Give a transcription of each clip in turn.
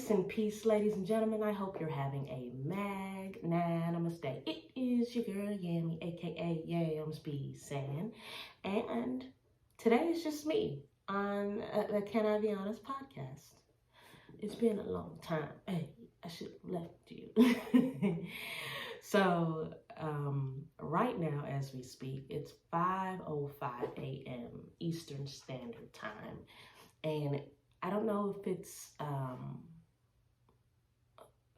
Grace and peace, ladies and gentlemen. I hope you're having a magnanimous day. It is your girl, Yamie, aka YamzBsayin. And today is just me on the Can I Be Honest podcast. It's been a long time. Hey, I should have left you. So, right now, as we speak, it's 5:05 a.m. Eastern Standard Time. And I don't know if it's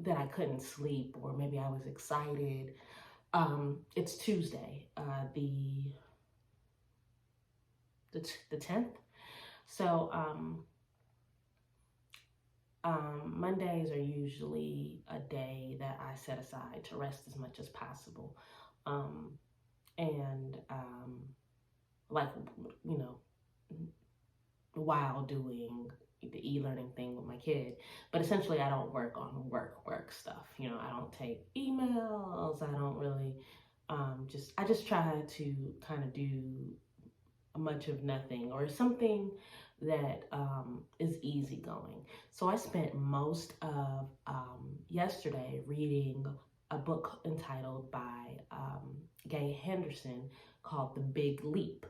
that I couldn't sleep or maybe I was excited. It's Tuesday, the 10th. So Mondays are usually a day that I set aside to rest as much as possible. Like, you know, while doing the e-learning thing with my kid. But essentially I don't work on work stuff. You know, I don't take emails. I don't really I just try to kind of do much of nothing or something that is easygoing. So I spent most of yesterday reading a book entitled by Gay Henderson called The Big Leap.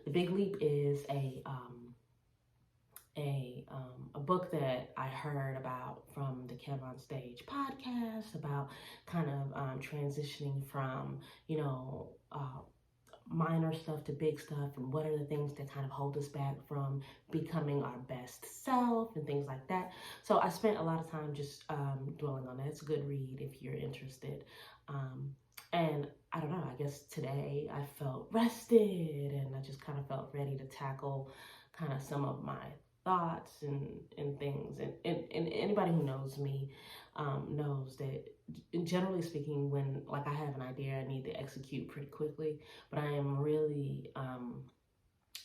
The Big Leap is a book that I heard about from the Kev on Stage podcast about kind of transitioning from, you know, minor stuff to big stuff, and what are the things that kind of hold us back from becoming our best self and things like that. So I spent a lot of time just dwelling on that. It's a good read if you're interested. And I don't know, I guess today I felt rested and I just kind of felt ready to tackle kind of some of my thoughts and things. And anybody who knows me knows that generally speaking, when like I have an idea, I need to execute pretty quickly, but I am really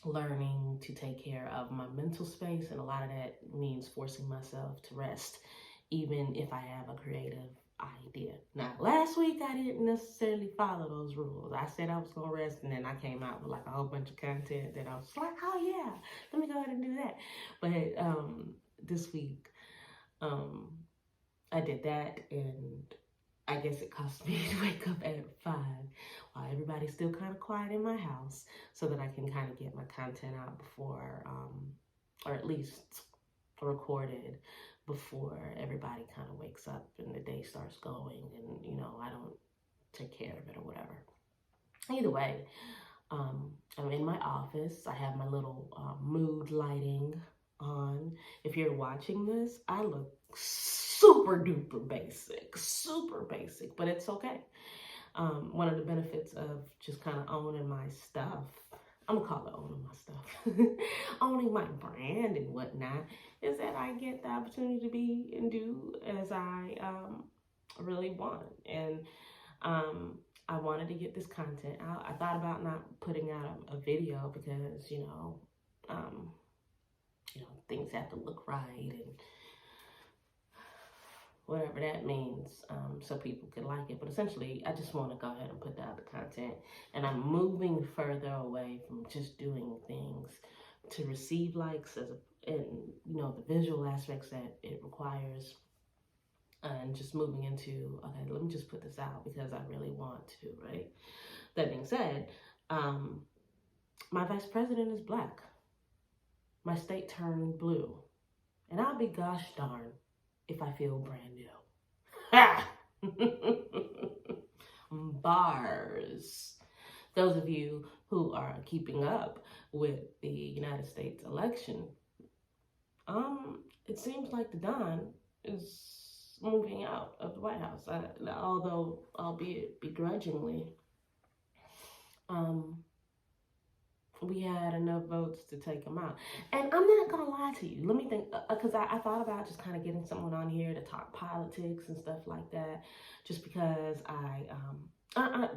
learning to take care of my mental space, and a lot of that means forcing myself to rest, even if I have a creative idea. Now, last week I didn't necessarily follow those rules. I said I was gonna rest, and then I came out with like a whole bunch of content that I was like, oh yeah, let me go ahead and do that. But this week, I did that, and I guess it cost me to wake up at 5 while everybody's still kind of quiet in my house, so that I can kind of get my content out before, or at least recorded before everybody kind of wakes up and the day starts going, and you know, I don't take care of it or whatever. Either way, I'm in my office. I have my little mood lighting on. If you're watching this, I look super duper basic, but it's okay. One of the benefits of just kind of owning my stuff, I'm gonna call it owning my stuff, owning my brand and whatnot, is that I get the opportunity to be and do as I really want. And I wanted to get this content out. I thought about not putting out a video because, you know, things have to look right and whatever that means, so people could like it. But essentially, I just want to go ahead and put out the content. And I'm moving further away from just doing things to receive likes and you know, the visual aspects that it requires, and just moving into, okay, let me just put this out because I really want to, right? That being said, my vice president is Black. My state turned blue. And I'll be gosh darn if I feel brand new. Ha! Bars. Those of you who are keeping up with the United States election, it seems like the Don is moving out of the White House, although albeit begrudgingly. We had enough votes to take him out. And I'm not gonna lie to you. Let me think, because I thought about just kind of getting someone on here to talk politics and stuff like that, just because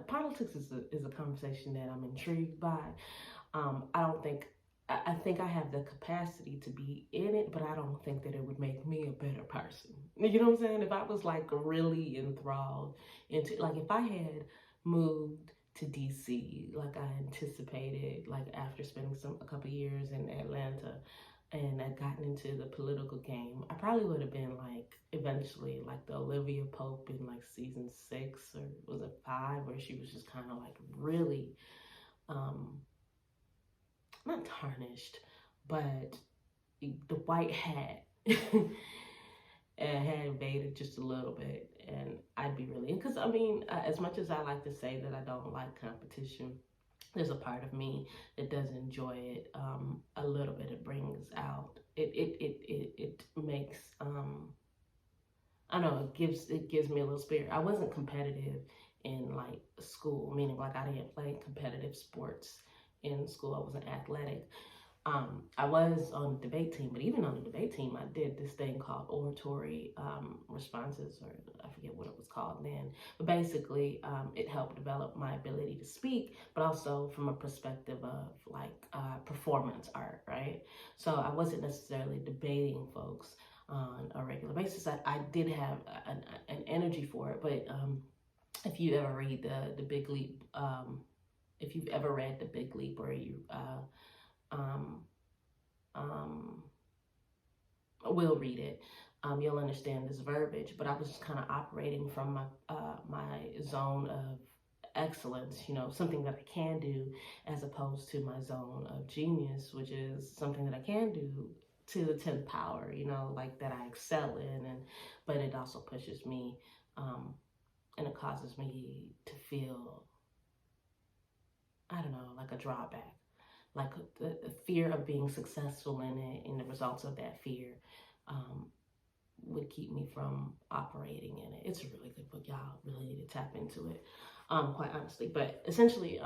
politics is a conversation that I'm intrigued by. I think I have the capacity to be in it, but I don't think that it would make me a better person. You know what I'm saying? If I was like really enthralled into, like if I had moved to DC like I anticipated, like after spending a couple years in Atlanta, and I'd gotten into the political game, I probably would have been like eventually like the Olivia Pope in like season 6 or was it 5, where she was just kind of like really not tarnished, but the white hat and had invaded just a little bit, and I'd be really, because I mean, as much as I like to say that I don't like competition, there's a part of me that does enjoy it a little bit. It brings out it makes I don't know, it gives me a little spirit. I wasn't competitive in like school, meaning like I didn't play competitive sports in school. I wasn't athletic. I was on the debate team, but even on the debate team, I did this thing called oratory responses, or I forget what it was called then. But basically, it helped develop my ability to speak, but also from a perspective of like performance art, right? So I wasn't necessarily debating folks on a regular basis. I did have an energy for it, but if you ever read the Big Leap, if you've ever read the Big Leap, or you um, will read it, you'll understand this verbiage. But I was just kind of operating from my zone of excellence, you know, something that I can do, as opposed to my zone of genius, which is something that I can do to the 10th power, you know, like that I excel in, and but it also pushes me, and it causes me to feel, I don't know, like a drawback, like the fear of being successful in it, and the results of that fear would keep me from operating in it. It's a really good book. Y'all really need to tap into it, quite honestly. But essentially,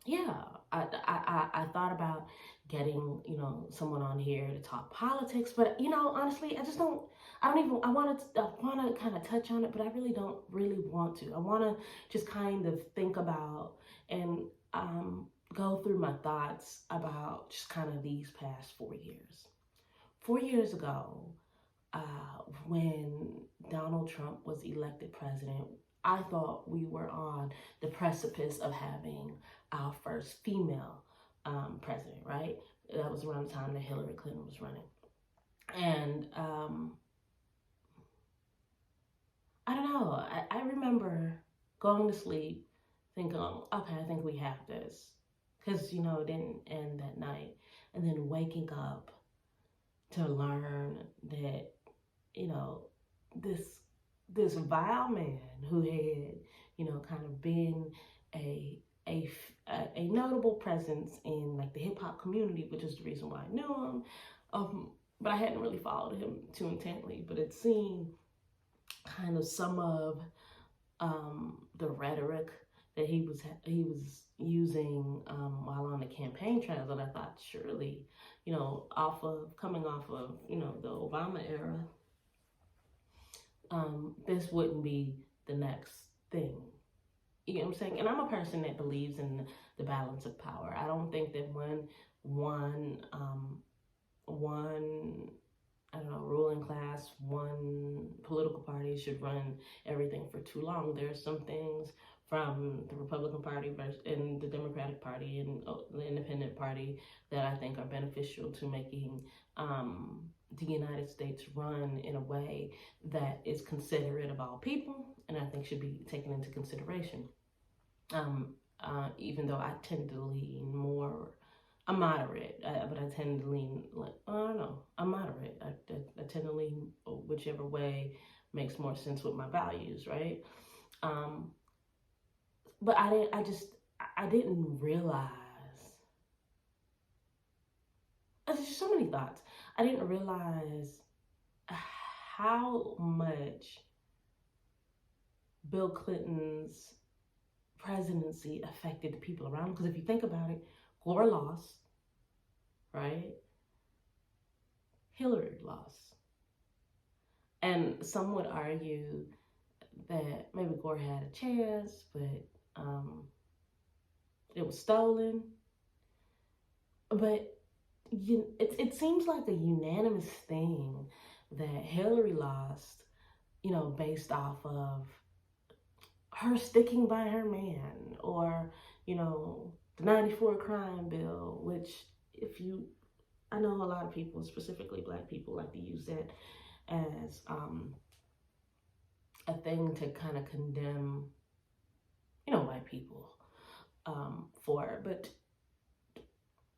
yeah, I thought about getting, you know, someone on here to talk politics, but you know, honestly, I want to kind of touch on it, but I really don't really want to. I want to just kind of think about and go through my thoughts about just kind of these past 4 years. 4 years ago, when Donald Trump was elected president, I thought we were on the precipice of having our first female president, right? That was around the time that Hillary Clinton was running. And I don't know, I remember going to sleep thinking, okay, I think we have this. Because, you know, it didn't end that night. And then waking up to learn that, you know, this vile man who had, you know, kind of been a notable presence in like the hip hop community, which is the reason why I knew him. But I hadn't really followed him too intently, but it seemed kind of some of the rhetoric that he was using while on the campaign trails, that I thought, surely, you know, coming off of, you know, the Obama era, this wouldn't be the next thing. You know what I'm saying? And I'm a person that believes in the balance of power. I don't think that one I don't know, ruling class, one political party should run everything for too long. There are some things from the Republican Party and the Democratic Party and the Independent Party that I think are beneficial to making the United States run in a way that is considerate of all people, and I think should be taken into consideration. Even though I tend to lean more, I'm moderate, but I tend to lean, like, I don't know, I'm moderate. I tend to lean whichever way makes more sense with my values, right? But I didn't realize, there's just so many thoughts. I didn't realize how much Bill Clinton's presidency affected the people around him. Because if you think about it, Gore lost, right? Hillary lost. And some would argue that maybe Gore had a chance, but it was stolen. But it seems like a unanimous thing that Hillary lost, you know, based off of her sticking by her man, or, you know, the 94 crime bill, which, if you, I know a lot of people, specifically Black people, like to use that as a thing to kind of condemn, white people for. But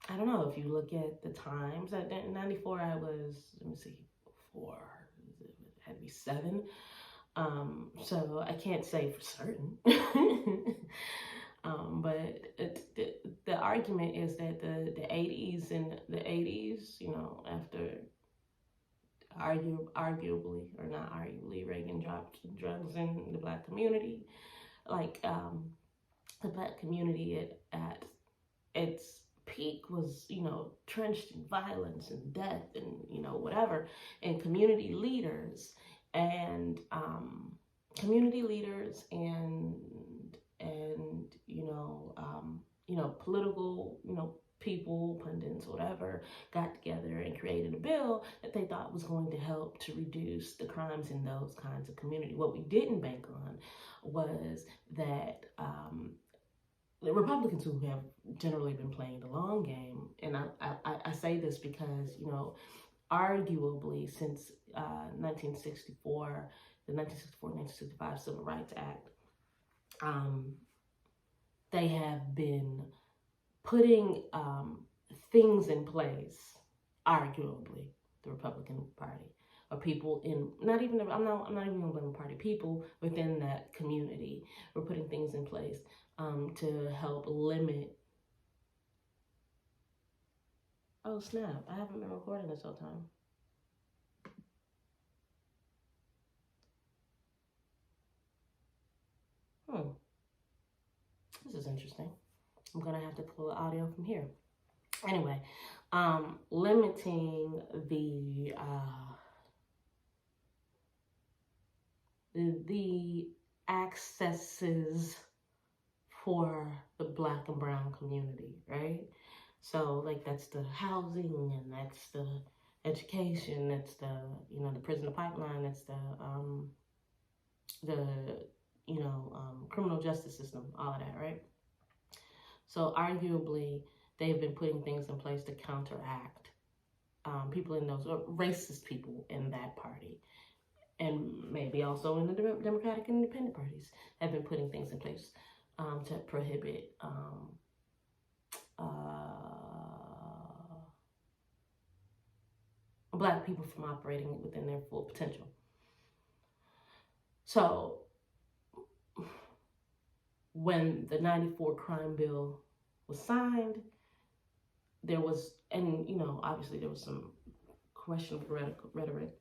I don't know, if you look at the times, in 94, I was, let me see, 4, it had to be 7. So I can't say for certain. But the argument is that the 80s and the 80s, after arguably or not arguably, Reagan dropped drugs in the Black community, like the Black community at its peak was, trenched in violence and death and, whatever, and community leaders and political, people, pundits, whatever, got together and created a bill that they thought was going to help to reduce the crimes in those kinds of community. What we didn't bank on was that the Republicans, who have generally been playing the long game, and I say this because, arguably since 1964, the 1964-1965 Civil Rights Act, they have been putting things in place, arguably, the Republican Party, or people in, I'm not even going to blame the party, people within that community were putting things in place to help limit. Oh snap, I haven't been recording this whole time. This is interesting. I'm gonna have to pull the audio from here. Anyway, limiting the accesses for the Black and brown community, right? So like that's the housing, and that's the education, that's the the prison pipeline, that's the criminal justice system, all of that, right? So arguably they've been putting things in place to counteract people in those, or racist people in that party, and maybe also in the Democratic and Independent parties, have been putting things in place to prohibit Black people from operating within their full potential. So when the 94 crime bill was signed, there was, and obviously there was some questionable rhetoric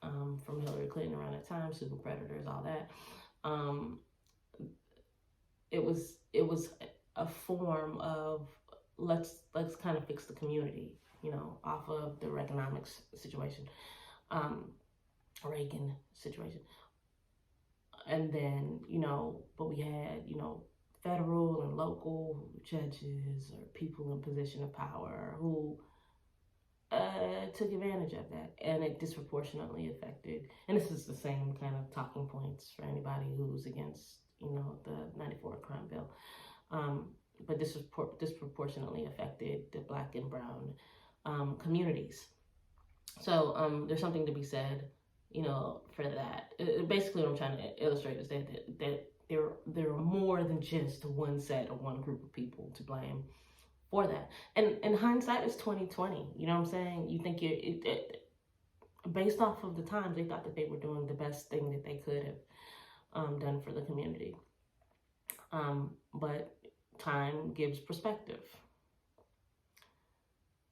from Hillary Clinton around that time, super predators, all that. It was a form of let's kind of fix the community, off of the economic situation, Reagan situation. And then, but we had, federal and local judges or people in position of power who took advantage of that, and it disproportionately affected, and this is the same kind of talking points for anybody who's against, the 94 crime bill, but this disproportionately affected the Black and brown communities. So there's something to be said, for that. Basically, what I'm trying to illustrate is that there are more than just one set or one group of people to blame for that. And hindsight is 2020. You know what I'm saying? You think based off of the times, they thought that they were doing the best thing that they could have done for the community. But time gives perspective.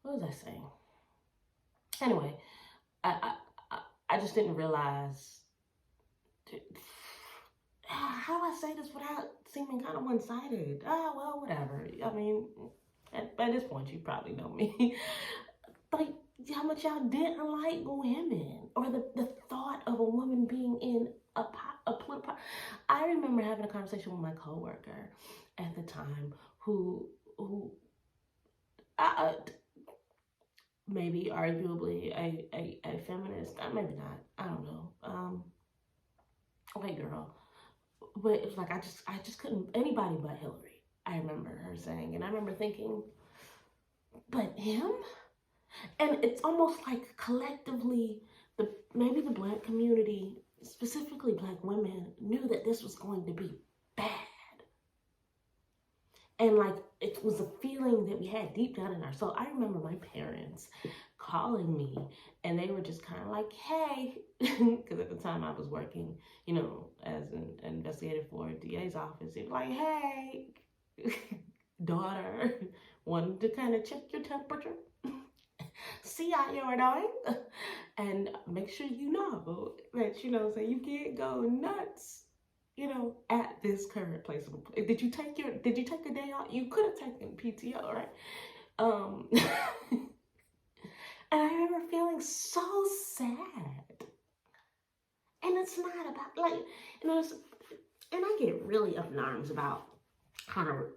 What was I saying? Anyway, I just didn't realize, how do I say this without seeming kind of one-sided? Well, whatever. I mean, at this point, you probably know me. Like, how much y'all didn't like women, or the thought of a woman being in a political. I remember having a conversation with my coworker at the time who maybe arguably a feminist, maybe not, I don't know, a white girl, but it was like I just couldn't, anybody but Hillary, I remember her saying, and I remember thinking, but him? And it's almost like collectively, maybe the Black community, specifically Black women, knew that this was going to be bad. And like, it was a feeling that we had deep down in our soul. I remember my parents calling me, and they were just kind of like, hey, because at the time I was working, as an investigator for a DA's office. It was like, hey, daughter, wanted to kind of check your temperature, see how you're doing, and make sure you know that, so you can't go nuts, at this current place. Did you take a day off? You could have taken PTO, right? And I remember feeling so sad. And it's not about, like, and I get really up in arms about kind of,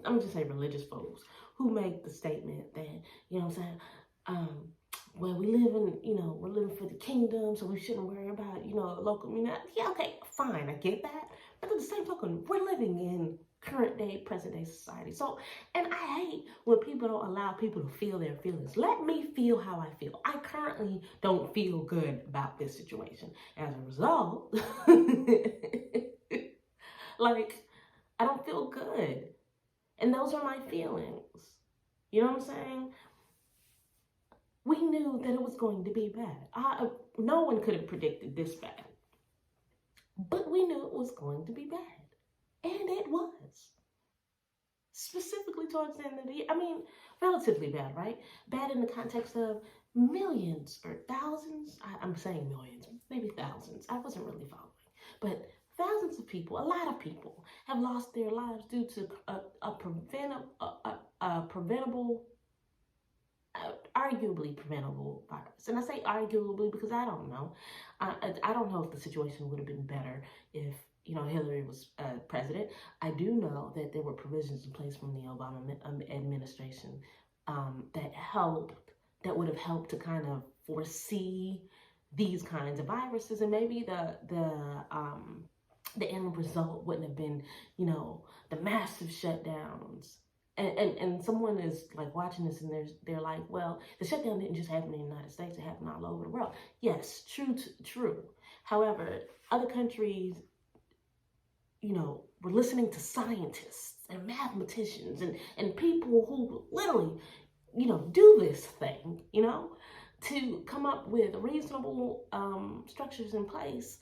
I'm just saying religious folks who make the statement that, what I'm saying, well, we live in, we're living for the kingdom, so we shouldn't worry about, local community. Yeah, okay, fine, I get that. But at the same token, we're living in current day, present day society. So, and I hate when people don't allow people to feel their feelings. Let me feel how I feel. I currently don't feel good about this situation. As a result, like, I don't feel good. And those are my feelings. You know what I'm saying? We knew that it was going to be bad. No one could have predicted this bad. But we knew it was going to be bad. And it was. Specifically towards the end of the year. I mean, relatively bad, right? Bad in the context of millions or thousands. I'm saying millions, maybe thousands. I wasn't really following. But thousands of people, a lot of people, have lost their lives due to a preventable, arguably preventable virus. And I say arguably because I don't know. I don't know if the situation would have been better if, Hillary was president. I do know that there were provisions in place from the Obama administration that would have helped to kind of foresee these kinds of viruses, and maybe the end result wouldn't have been, the massive shutdowns. And someone is like watching this and they're like, well, the shutdown didn't just happen in the United States, it happened all over the world. Yes, true. However, other countries, were listening to scientists and mathematicians and people who literally, do this thing, to come up with reasonable structures in place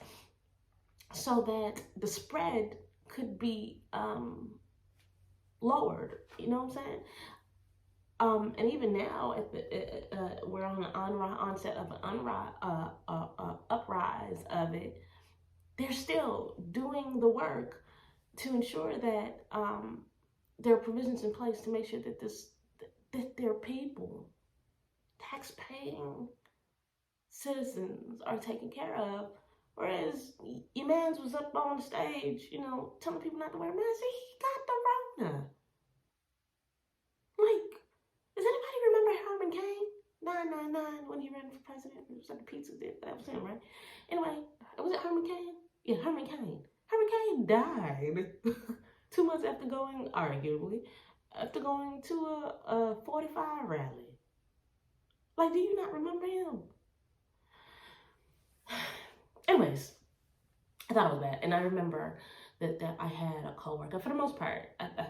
so that the spread could be lowered. You know what I'm saying? And even now, we're on the onset of an uprise of it. They're still doing the work to ensure that there are provisions in place to make sure that their people, tax-paying citizens, are taken care of. Whereas your man's was up on the stage, telling people not to wear masks. He got the Rona. Like, does anybody remember Herman Cain? 999 when he ran for president. It was like the pizza dip. That was him, right? Anyway, was it Herman Cain? Yeah, Herman Cain. Herman Cain died 2 months after arguably, after going to a 45 rally. Like, do you not remember him? Anyways, I thought it was bad. And I remember that I had a coworker. For the most part, I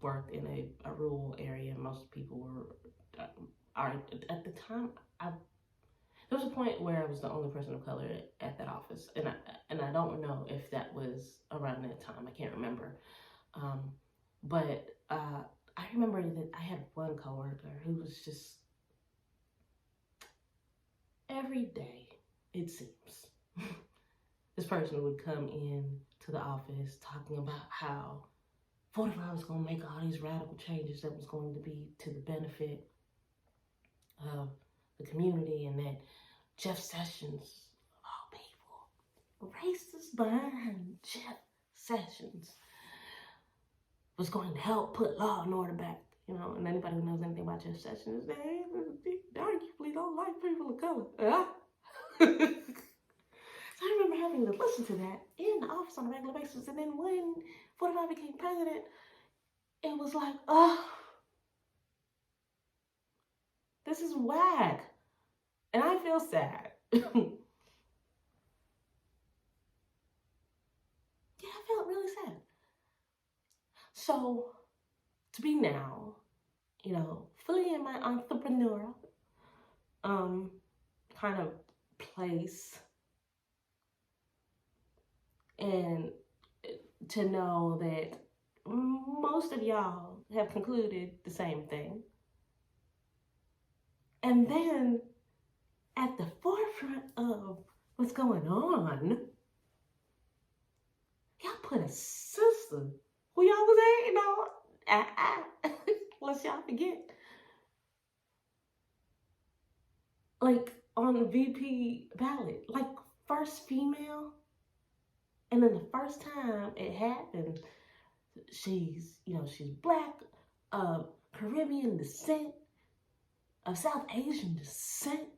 worked in a rural area. Most people were, at the time, there was a point where I was the only person of color at that office. And I don't know if that was around that time. I can't remember. But I remember that I had one coworker who was just, every day, it seems, this person would come in to the office talking about how 45 was going to make all these radical changes that was going to be to the benefit of the community, and that Jeff Sessions, of all people, racist behind Jeff Sessions, was going to help put law and order back. And anybody who knows anything about Jeff Sessions, they arguably don't like people of color. So I remember having to listen to that in the office on a regular basis. And then when 45 became president, it was like, oh, This is whack. And I feel sad. Yeah, I felt really sad. So to be now, fully in my entrepreneurial kind of place, and to know that most of y'all have concluded the same thing. And then at the forefront of what's going on, y'all put a sister who y'all was lest y'all forget, like on the VP ballot, like first female. And then the first time it happened, she's black, of Caribbean descent, of South Asian descent,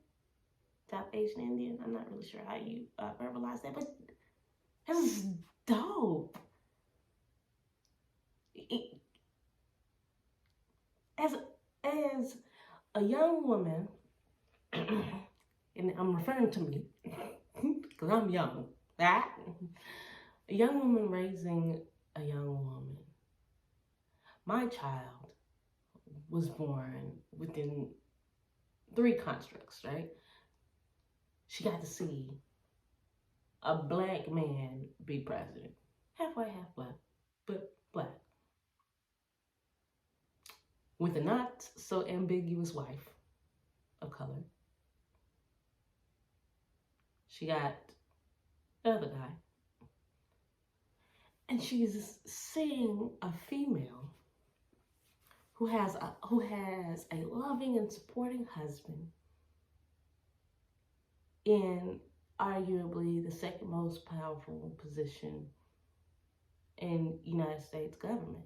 South Asian Indian. I'm not really sure how you verbalize that, but this is dope. As a young woman, and I'm referring to me because I'm young, that a young woman raising a young woman. My child was born within 3 constructs, right? She got to see a black man be president. Half white, half black, but black. With a not so ambiguous wife of color. She got the other guy. And she's seeing a female who has a loving and supporting husband in arguably the second most powerful position in United States government.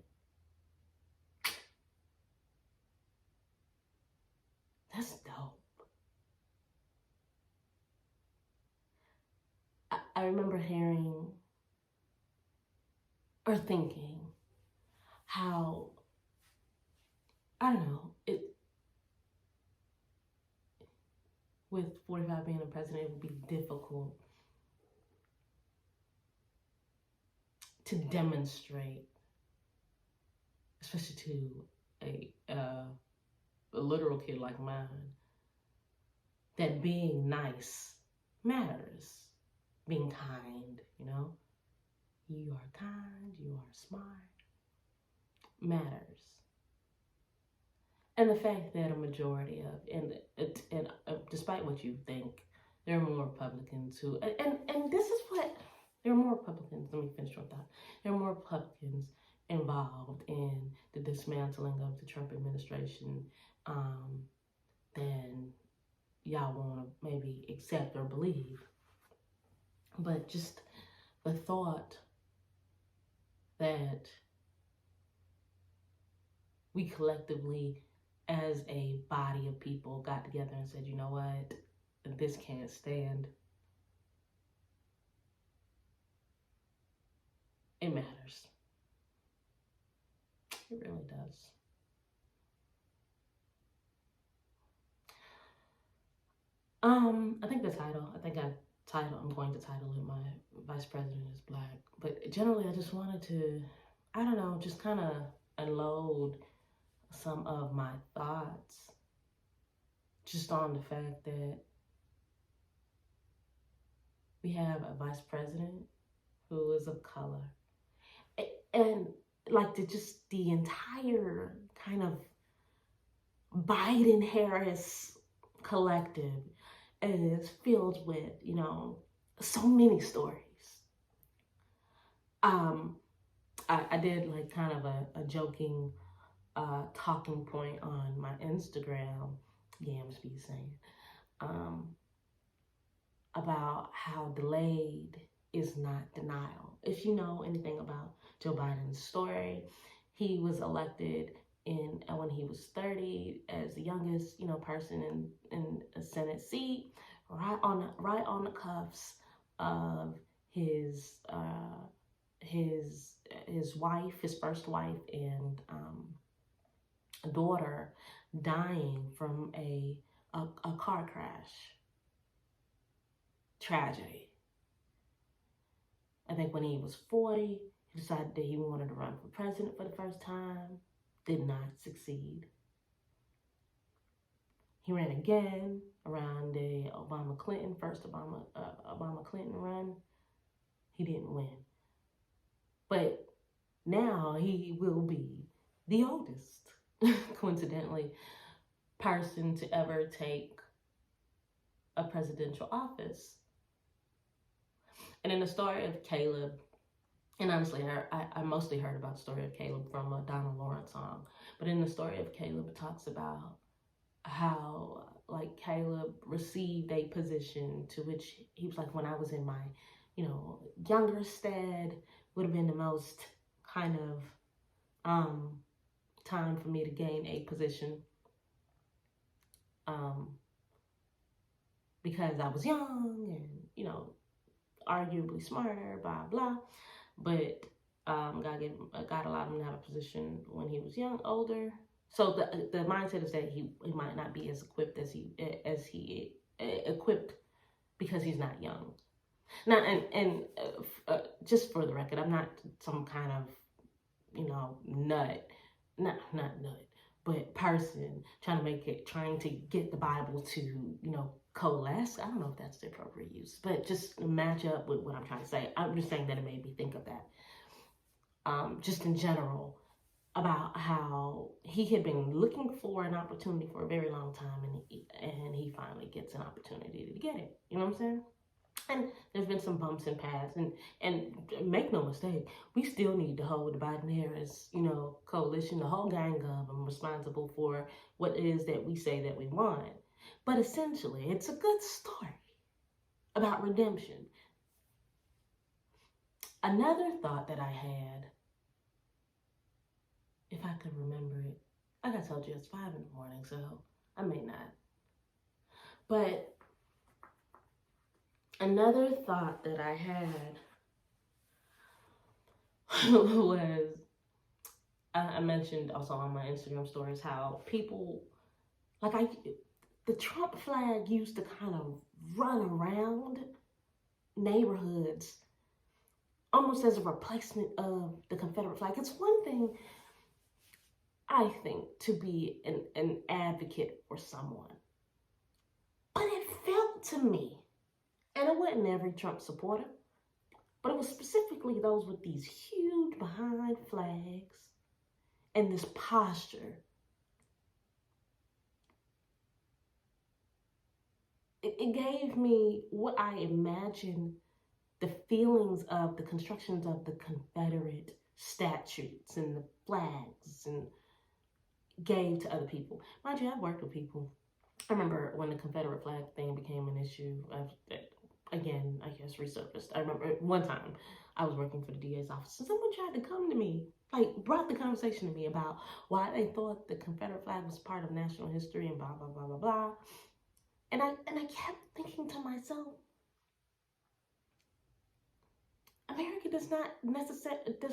That's dope. I remember hearing or thinking how, I don't know, with 45 being a president, it would be difficult to demonstrate, especially to a literal kid like mine, that being nice matters. Being kind, you are kind, you are smart, matters. And the fact that a majority of, and despite what you think, there are more Republicans who, and this is what, there are more Republicans, let me finish your thought, there are more Republicans involved in the dismantling of the Trump administration than y'all want to maybe accept or believe. But just the thought that we collectively, as a body of people, got together and said, you know what, this can't stand. It matters. It really does. I think the title, I'm going to title it My Vice President is Black. But generally, I just wanted to, I don't know, just kind of unload some of my thoughts just on the fact that we have a vice president who is of color. And like the entire kind of Biden-Harris collective is filled with, so many stories. I did like kind of a joking talking point on my Instagram, YamzBsayin, about how delayed is not denial. If you know anything about Joe Biden's story, he was elected when he was 30 as the youngest, person in a Senate seat, right on the cuffs of his wife, his first wife, and daughter dying from a car crash. Tragedy. I think when he was 40, he decided that he wanted to run for president for the first time. Did not succeed. He ran again around the first Obama Clinton run. He didn't win. But now he will be the oldest, coincidentally, person to ever take a presidential office. And in the story of Caleb, and honestly, I mostly heard about the story of Caleb from a Donald Lawrence song, but in the story of Caleb, it talks about how like Caleb received a position to which he was like, when I was in my, younger stead, would have been the most kind of time for me to gain a position because I was young and, arguably smarter, blah, blah. But God allowed him to have a position when he was older. So the mindset is that he might not be as equipped as he equipped because he's not young. Now, and just for the record, I'm not some kind of nut, not nut, but person trying to get the Bible to coalesce. I don't know if that's the appropriate use, but just match up with what I'm trying to say. I'm just saying that it made me think of that. Just in general, about how he had been looking for an opportunity for a very long time, and he finally gets an opportunity to get it. You know what I'm saying? And there's been some bumps and paths, and make no mistake, we still need to hold the Biden-Harris, coalition, the whole gang of them responsible for what it is that we say that we want. But essentially, it's a good story about redemption. Another thought that I had, if I could remember it, like I told you, it's 5 in the morning, so I may not. But another thought that I had was, I mentioned also on my Instagram stories how people, the Trump flag used to kind of run around neighborhoods almost as a replacement of the Confederate flag. It's one thing, I think, to be an advocate for someone. But it felt to me, and it wasn't every Trump supporter, but it was specifically those with these huge behind flags and this posture. It gave me what I imagine the feelings of the constructions of the Confederate statutes and the flags and gave to other people. Mind you, I've worked with people. I remember when the Confederate flag thing became an issue, again, I guess resurfaced. I remember one time I was working for the DA's office and someone tried to come to me, brought the conversation to me about why they thought the Confederate flag was part of national history and blah, blah, blah, blah, blah. And I kept thinking to myself, America does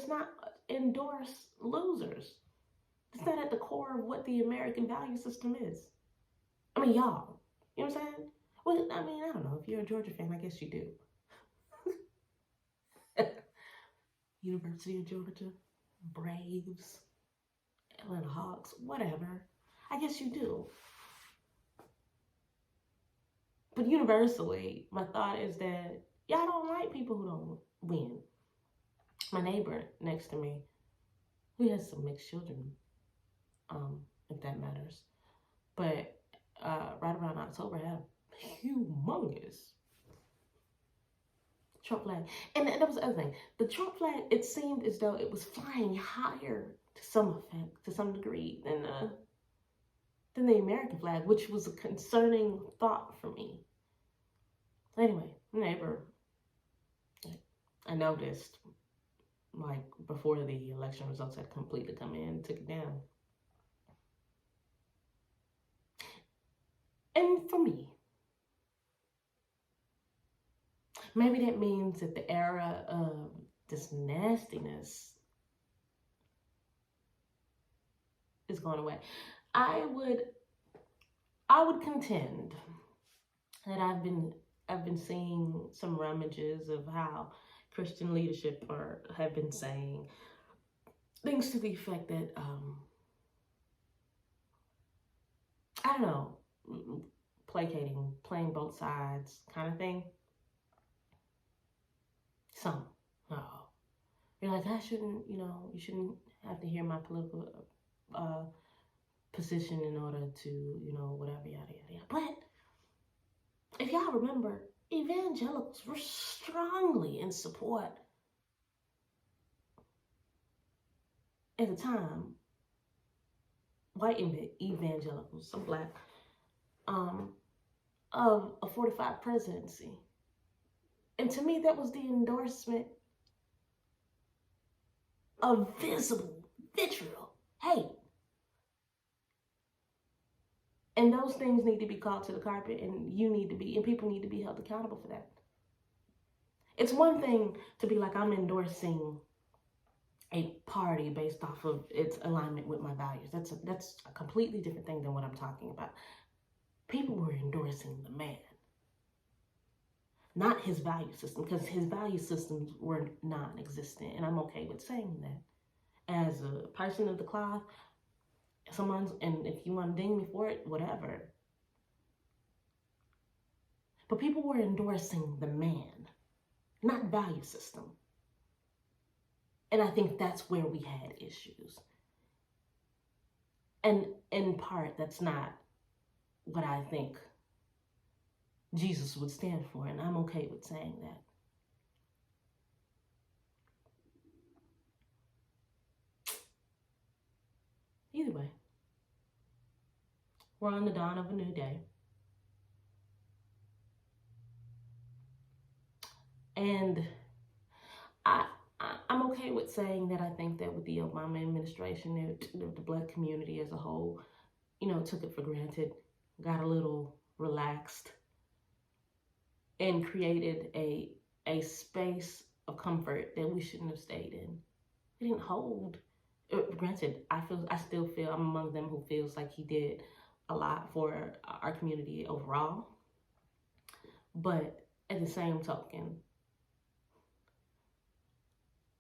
not endorse losers. It's not at the core of what the American value system is. I mean, y'all, you know what I'm saying? Well, I mean, I don't know. If you're a Georgia fan, I guess you do. University of Georgia, Braves, Atlanta Hawks, whatever. I guess you do. But universally, my thought is that y'all don't like people who don't win. My neighbor next to me, who has some mixed children, if that matters, but right around October, had a humongous Trump flag. And that was the other thing. The Trump flag, it seemed as though it was flying higher to some degree than the American flag, which was a concerning thought for me. Anyway, neighbor, I noticed, before the election results had completely come in, took it down. And for me, maybe that means that the era of this nastiness is going away. I would contend that I've been seeing some ramages of how Christian leadership have been saying things to the effect that I don't know, placating, playing both sides kind of thing. Some, no. You're like, I shouldn't, you shouldn't have to hear my political position in order to, whatever, yada, yada, yada. But if y'all remember, evangelicals were strongly in support at the time, white evangelicals, some black, of a 45 presidency. And to me, that was the endorsement of visible vitriol hate. And those things need to be called to the carpet, and people need to be held accountable for that. It's one thing to be like, I'm endorsing a party based off of its alignment with my values. That's a completely different thing than what I'm talking about. People were endorsing the man, not his value system, because his value systems were non-existent, and I'm okay with saying that. As a person of the cloth, and if you want to ding me for it, whatever. But people were endorsing the man, not value system. And I think that's where we had issues. And in part, that's not what I think Jesus would stand for, and I'm okay with saying that. Either way, we're on the dawn of a new day. And I'm okay with saying that I think that with the Obama administration, the Black community as a whole, took it for granted, got a little relaxed, and created a space of comfort that we shouldn't have stayed in. It didn't hold. Granted, I still feel I'm among them who feels like he did a lot for our community overall. But at the same token,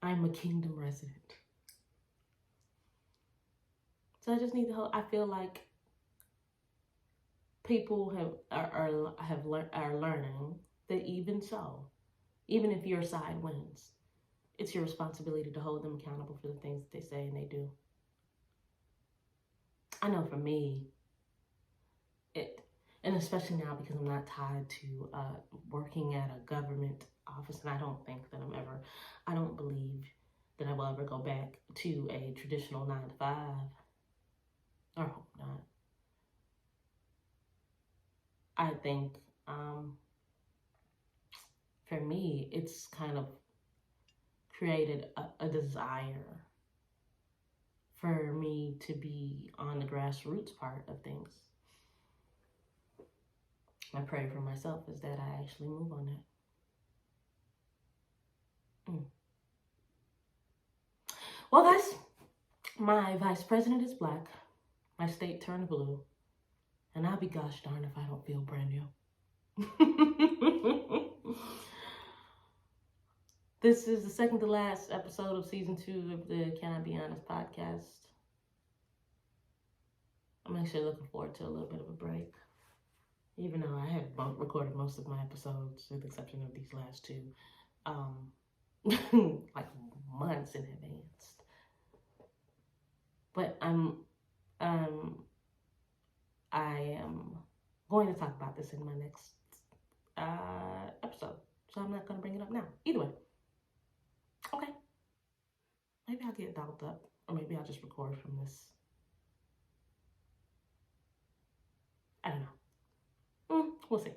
I'm a kingdom resident. So I just need I feel like people are learning that even if your side wins, it's your responsibility to hold them accountable for the things that they say and they do. I know for me, and especially now because I'm not tied to working at a government office, and I don't believe that I will ever go back to a traditional 9-to-5. I hope not. I think for me, it's kind of created a desire for me to be on the grassroots part of things. My prayer for myself is that I actually move on that. Well, guys, my vice president is Black, my state turned blue, and I'll be gosh darn if I don't feel brand new. This is the second to last episode of season 2 of the Can I Be Honest podcast. I'm actually looking forward to a little bit of a break, even though I have recorded most of my episodes, with the exception of these last 2, like months in advance. But I am going to talk about this in my next episode, so I'm not going to bring it up now. Either way, okay. Maybe I'll get dolled up, or maybe I'll just record from this. I don't know. We'll see.